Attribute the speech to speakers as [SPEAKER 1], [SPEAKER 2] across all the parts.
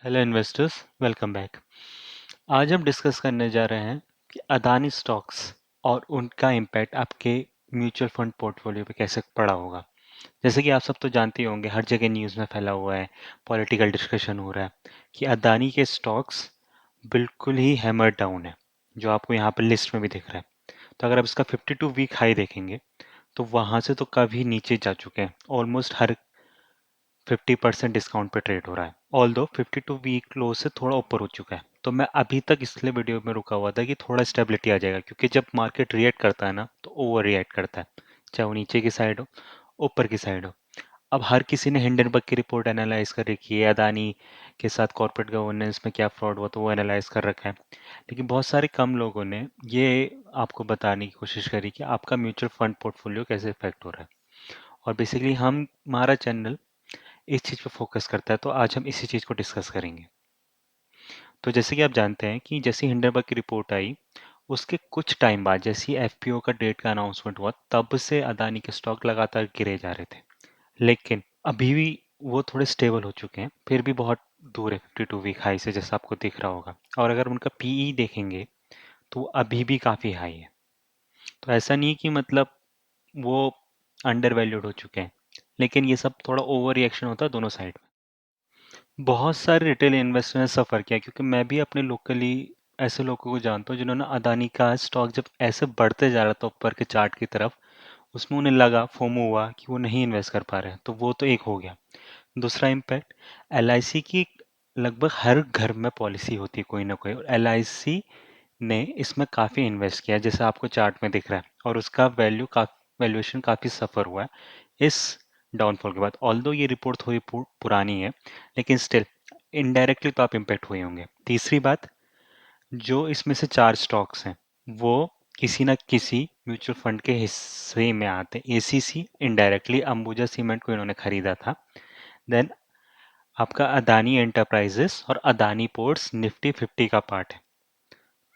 [SPEAKER 1] Hello investors, welcome back. आज हम discuss करने जा रहे हैं कि अदानी स्टॉक्स और उनका इम्पैक्ट आपके म्यूचुअल फंड पोर्टफोलियो पे कैसे पड़ा होगा। जैसे कि आप सब तो जानते ही होंगे, हर जगह न्यूज़ में फैला हुआ है, पॉलिटिकल डिस्कशन हो रहा है कि अदानी के स्टॉक्स बिल्कुल ही हैमर डाउन है, जो आपको यहाँ पर लिस्ट में भी दिख रहा है। तो अगर आप इसका 52 वीक हाई देखेंगे तो वहाँ से तो काफ़ी नीचे जा चुके हैं, ऑलमोस्ट हर 50% डिस्काउंट पे ट्रेड हो रहा है। ऑल्दो 52 वीक लो से थोड़ा ऊपर हो चुका है। तो मैं अभी तक इसलिए वीडियो में रुका हुआ था कि थोड़ा स्टेबिलिटी आ जाएगा, क्योंकि जब मार्केट रिएक्ट करता है ना तो ओवर रिएक्ट करता है, चाहे वो नीचे की साइड हो ऊपर की साइड हो। अब हर किसी ने हिंडनबर्ग की रिपोर्ट एनालाइज कर रखी है, अदानी के साथ कॉर्पोरेट गवर्नेंस में क्या फ्रॉड हुआ तो वो एनालाइज कर रखा है। लेकिन बहुत सारे कम लोगों ने ये आपको बताने की कोशिश करी कि आपका म्यूचुअल फंड पोर्टफोलियो कैसे इफेक्ट हो रहा है। और बेसिकली हमारा चैनल इस चीज़ पे फोकस करता है, तो आज हम इसी चीज़ को डिस्कस करेंगे। तो जैसे कि आप जानते हैं कि जैसे हिंडनबर्ग की रिपोर्ट आई, उसके कुछ टाइम बाद जैसे ही एफपीओ का डेट का अनाउंसमेंट हुआ, तब से अदानी के स्टॉक लगातार गिरे जा रहे थे। लेकिन अभी भी वो थोड़े स्टेबल हो चुके हैं, फिर भी बहुत दूर है 52 वीक हाई से, जैसा आपको दिख रहा होगा। और अगर उनका पीई देखेंगे तो वो अभी भी काफ़ी हाई है। तो ऐसा नहीं कि मतलब वो अंडर वैल्यूड हो चुके हैं, लेकिन ये सब थोड़ा ओवर रिएक्शन होता है दोनों साइड। बहुत सारे रिटेल इन्वेस्टर ने सफ़र किया, क्योंकि मैं भी अपने लोकली ऐसे लोगों को जानता हूँ जिन्होंने अदानी का स्टॉक जब ऐसे बढ़ते जा रहा था ऊपर के चार्ट की तरफ, उसमें उन्हें लगा, फोमो हुआ कि वो नहीं इन्वेस्ट कर पा रहे हैं। तो वो तो एक हो गया। दूसरा इम्पैक्ट, एलआईसी की लगभग हर घर में पॉलिसी होती है कोई ना कोई, और एलआईसी ने इसमें काफ़ी इन्वेस्ट किया जैसा आपको चार्ट में दिख रहा है, और उसका वैल्यूएशन काफ़ी सफ़र हुआ है इस डाउनफॉल के बाद। ऑल्दो ये रिपोर्ट थोड़ी पुरानी है, लेकिन स्टिल इनडायरेक्टली तो आप इम्पेक्ट हुए होंगे। तीसरी बात, जो इसमें से चार स्टॉक्स हैं वो किसी ना किसी म्यूचुअल फंड के हिस्से में आते हैं। एसीसी इनडायरेक्टली अंबुजा सीमेंट को इन्होंने खरीदा था। देन आपका अदानी एंटरप्राइजेस और अदानी पोर्ट्स निफ्टी 50 का पार्ट है।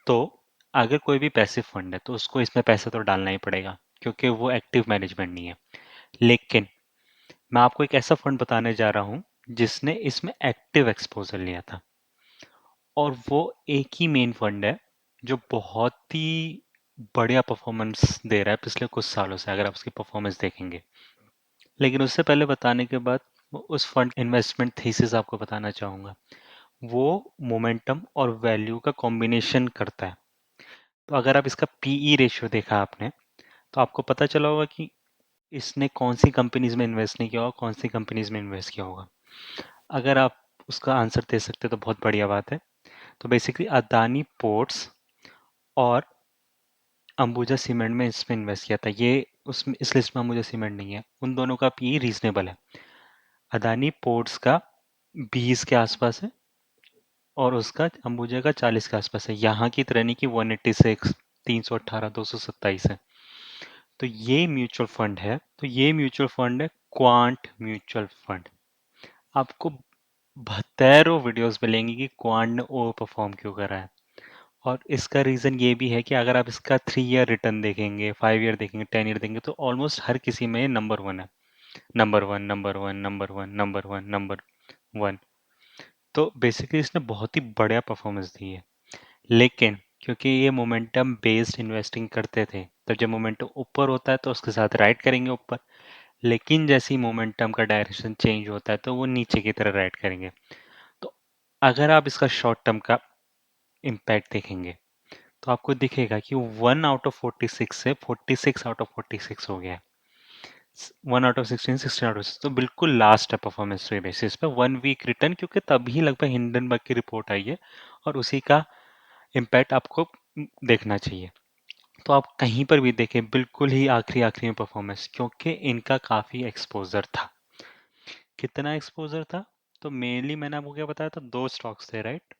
[SPEAKER 1] तो अगर कोई भी पैसिव फंड है तो उसको इसमें पैसा तो डालना ही पड़ेगा, क्योंकि वो एक्टिव मैनेजमेंट नहीं है। लेकिन मैं आपको एक ऐसा फंड बताने जा रहा हूँ जिसने इसमें एक्टिव एक्सपोजर लिया था, और वो एक ही मेन फंड है जो बहुत ही बढ़िया परफॉर्मेंस दे रहा है पिछले कुछ सालों से, अगर आप उसकी परफॉर्मेंस देखेंगे। लेकिन उससे पहले बताने के बाद उस फंड इन्वेस्टमेंट थीसिस आपको बताना चाहूँगा। वो मोमेंटम और वैल्यू का कॉम्बिनेशन करता है। तो अगर आप इसका पीई रेशियो देखा आपने, तो आपको पता चला होगा कि इसने कौन सी कंपनीज में इन्वेस्ट नहीं किया होगा, कौन सी कंपनीज में इन्वेस्ट किया होगा। अगर आप उसका आंसर दे सकते तो बहुत बढ़िया बात है। तो बेसिकली अदानी पोर्ट्स और अंबुजा सीमेंट में इसमें इन्वेस्ट किया था। ये उसमें इस लिस्ट में अंबुजा सीमेंट नहीं है। उन दोनों का पी रीजनेबल है। अदानी पोर्ट्स का 20 के आसपास है और उसका अंबुजा का 40 के आसपास है। यहाँ की तरह नहीं कि 186, 318, 227 है। तो ये म्यूचुअल फंड है, क्वांट म्यूचुअल फंड। आपको 72 वीडियोस मिलेंगी कि क्वांट ने ओवर परफॉर्म क्यों करा है। और इसका रीज़न ये भी है कि अगर आप इसका 3 ईयर रिटर्न देखेंगे, 5 ईयर देखेंगे, 10 ईयर देखेंगे, तो ऑलमोस्ट हर किसी में नंबर वन है। Number one, number one, number one, number one, number one. तो बेसिकली इसने बहुत ही बढ़िया परफॉर्मेंस दी है। लेकिन क्योंकि ये मोमेंटम बेस्ड इन्वेस्टिंग करते थे, तो जब मोमेंटम ऊपर होता है तो उसके साथ राइड करेंगे ऊपर। लेकिन जैसे ही मोमेंटम का डायरेक्शन चेंज होता है तो वो नीचे की तरह राइड करेंगे। तो अगर आप इसका शॉर्ट टर्म का इम्पैक्ट देखेंगे तो आपको दिखेगा कि 1 आउट ऑफ 46 से 46 आउट ऑफ 46 हो गया है। 1 आउट ऑफ 16, 16 आउट ऑफ 6, तो बिल्कुल लास्ट है परफॉर्मेंस बेसिस पे 1 वीक रिटर्न, क्योंकि तभी लगभग हिंडनबर्ग की रिपोर्ट आई है और उसी का इम्पैक्ट आपको देखना चाहिए। तो आप कहीं पर भी देखें, बिल्कुल ही आखिरी आखिरी में परफॉर्मेंस, क्योंकि इनका काफ़ी एक्सपोजर था। कितना एक्सपोजर था? तो मेनली मैंने आपको क्या बताया था, दो स्टॉक्स थे, राइट?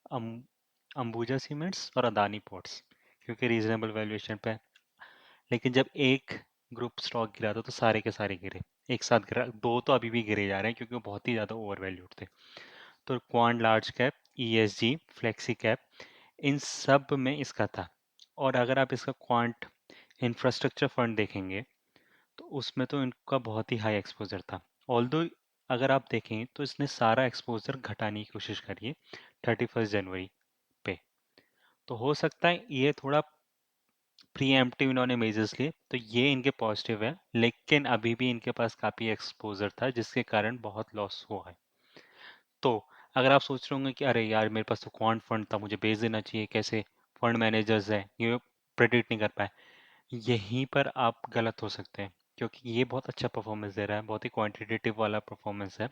[SPEAKER 1] अंबुजा सीमेंट्स और अदानी पोर्ट्स, क्योंकि रीजनेबल वैल्यूएशन पे। लेकिन जब एक ग्रुप स्टॉक गिरा था तो सारे के सारे गिरे एक साथ। गिरा दो तो अभी भी गिरे जा रहे हैं, क्योंकि वो बहुत ही ज़्यादा ओवर वैल्यूड थे। तो quant large cap, ESG, flexi cap, इन सब में इसका था। और अगर आप इसका क्वांट इंफ्रास्ट्रक्चर फंड देखेंगे तो उसमें तो इनका बहुत ही हाई एक्सपोजर था। ऑल्दो अगर आप देखें तो इसने सारा एक्सपोजर घटाने की कोशिश करी है 31 जनवरी पे। तो हो सकता है ये थोड़ा प्रीएम्प्टिव इन्होंने मेजर्स लिए, तो ये इनके पॉजिटिव है, लेकिन अभी भी इनके पास काफ़ी एक्सपोजर था जिसके कारण बहुत लॉस हुआ है। तो अगर आप सोच रहे होंगे कि अरे यार मेरे पास तो क्वांट फंड था, मुझे बेच देना चाहिए, कैसे फंड मैनेजर्स हैं ये प्रेडिक्ट नहीं कर पाए, यहीं पर आप गलत हो सकते हैं, क्योंकि ये बहुत अच्छा परफॉर्मेंस दे रहा है, बहुत ही क्वांटिटेटिव वाला परफॉर्मेंस है।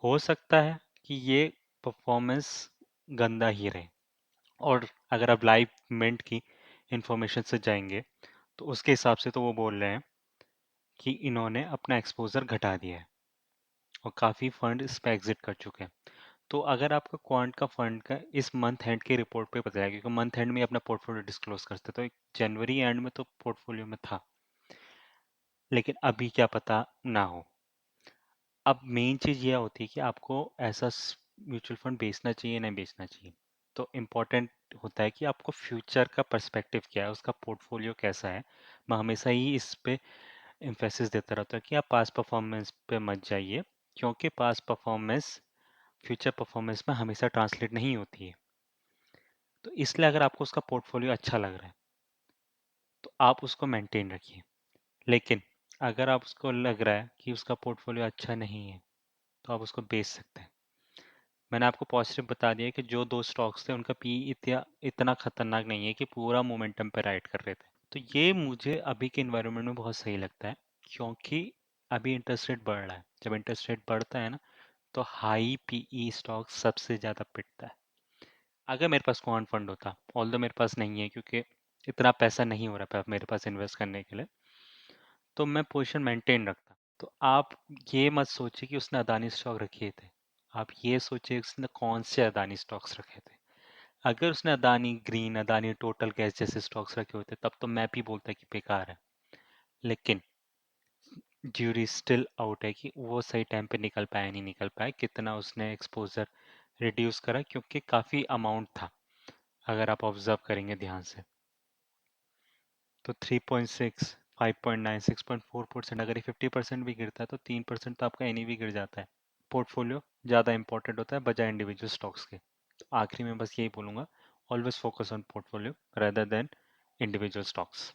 [SPEAKER 1] हो सकता है कि ये परफॉर्मेंस गंदा ही रहे, और अगर आप लाइव मिंट की इंफॉर्मेशन से जाएंगे तो उसके हिसाब से तो वो बोल रहे हैं कि इन्होंने अपना एक्सपोजर घटा दिया है और काफ़ी फंड इस पे एग्जिट कर चुके हैं। तो अगर आपका क्वांट का फंड का इस मंथ एंड के रिपोर्ट पे पता है, क्योंकि मंथ एंड में अपना पोर्टफोलियो डिस्क्लोज करते, तो एक जनवरी एंड में तो पोर्टफोलियो में था, लेकिन अभी क्या पता ना हो। अब मेन चीज़ यह होती है कि आपको ऐसा म्यूचुअल फंड बेचना चाहिए नहीं बेचना चाहिए। तो इम्पोर्टेंट होता है कि आपको फ्यूचर का पर्सपेक्टिव क्या है, उसका पोर्टफोलियो कैसा है। मैं हमेशा ही इस पे एम्फेसिस देता रहता हूँ कि आप पास परफॉर्मेंस पे मत जाइए, क्योंकि पास परफॉर्मेंस फ्यूचर परफॉर्मेंस में हमेशा ट्रांसलेट नहीं होती है। तो इसलिए अगर आपको उसका पोर्टफोलियो अच्छा लग रहा है तो आप उसको मेंटेन रखिए, लेकिन अगर आप उसको लग रहा है कि उसका पोर्टफोलियो अच्छा नहीं है तो आप उसको बेच सकते हैं। मैंने आपको पॉजिटिव बता दिया कि जो दो स्टॉक्स थे उनका पी इतना खतरनाक नहीं है कि पूरा मोमेंटम पे राइड कर रहे थे। तो ये मुझे अभी के इन्वायरमेंट में बहुत सही लगता है, क्योंकि अभी इंटरेस्ट रेट बढ़ रहा है। जब इंटरेस्ट रेट बढ़ता है ना, तो हाई पीई स्टॉक सबसे ज़्यादा पिटता है। अगर मेरे पास क्वांट फंड होता, ऑल्दो मेरे पास नहीं है क्योंकि इतना पैसा नहीं हो रहा मेरे पास इन्वेस्ट करने के लिए, तो मैं पोजीशन मेंटेन रखता। तो आप ये मत सोचिए कि उसने अदानी स्टॉक रखे थे, आप ये सोचिए उसने कौन से अदानी स्टॉक्स रखे थे। अगर उसने Adani green, Adani total gas जैसे स्टॉक्स रखे होते तब तो मैं भी बोलता कि बेकार है, लेकिन ज्यूरी स्टिल आउट है कि वो सही टाइम पे निकल पाया नहीं निकल पाया, कितना उसने एक्सपोजर रिड्यूस करा, क्योंकि काफ़ी अमाउंट था अगर आप ऑब्जर्व करेंगे ध्यान से। तो 3.6, 5.9, 6.4%, अगर ये 50% भी गिरता है तो 3% तो आपका एनईवी गिर जाता है। पोर्टफोलियो ज़्यादा इंपॉर्टेंट होता है बजाय इंडिविजुअल स्टॉक्स के। तो आखिरी में बस यही बोलूँगा, always focus on portfolio rather than individual stocks.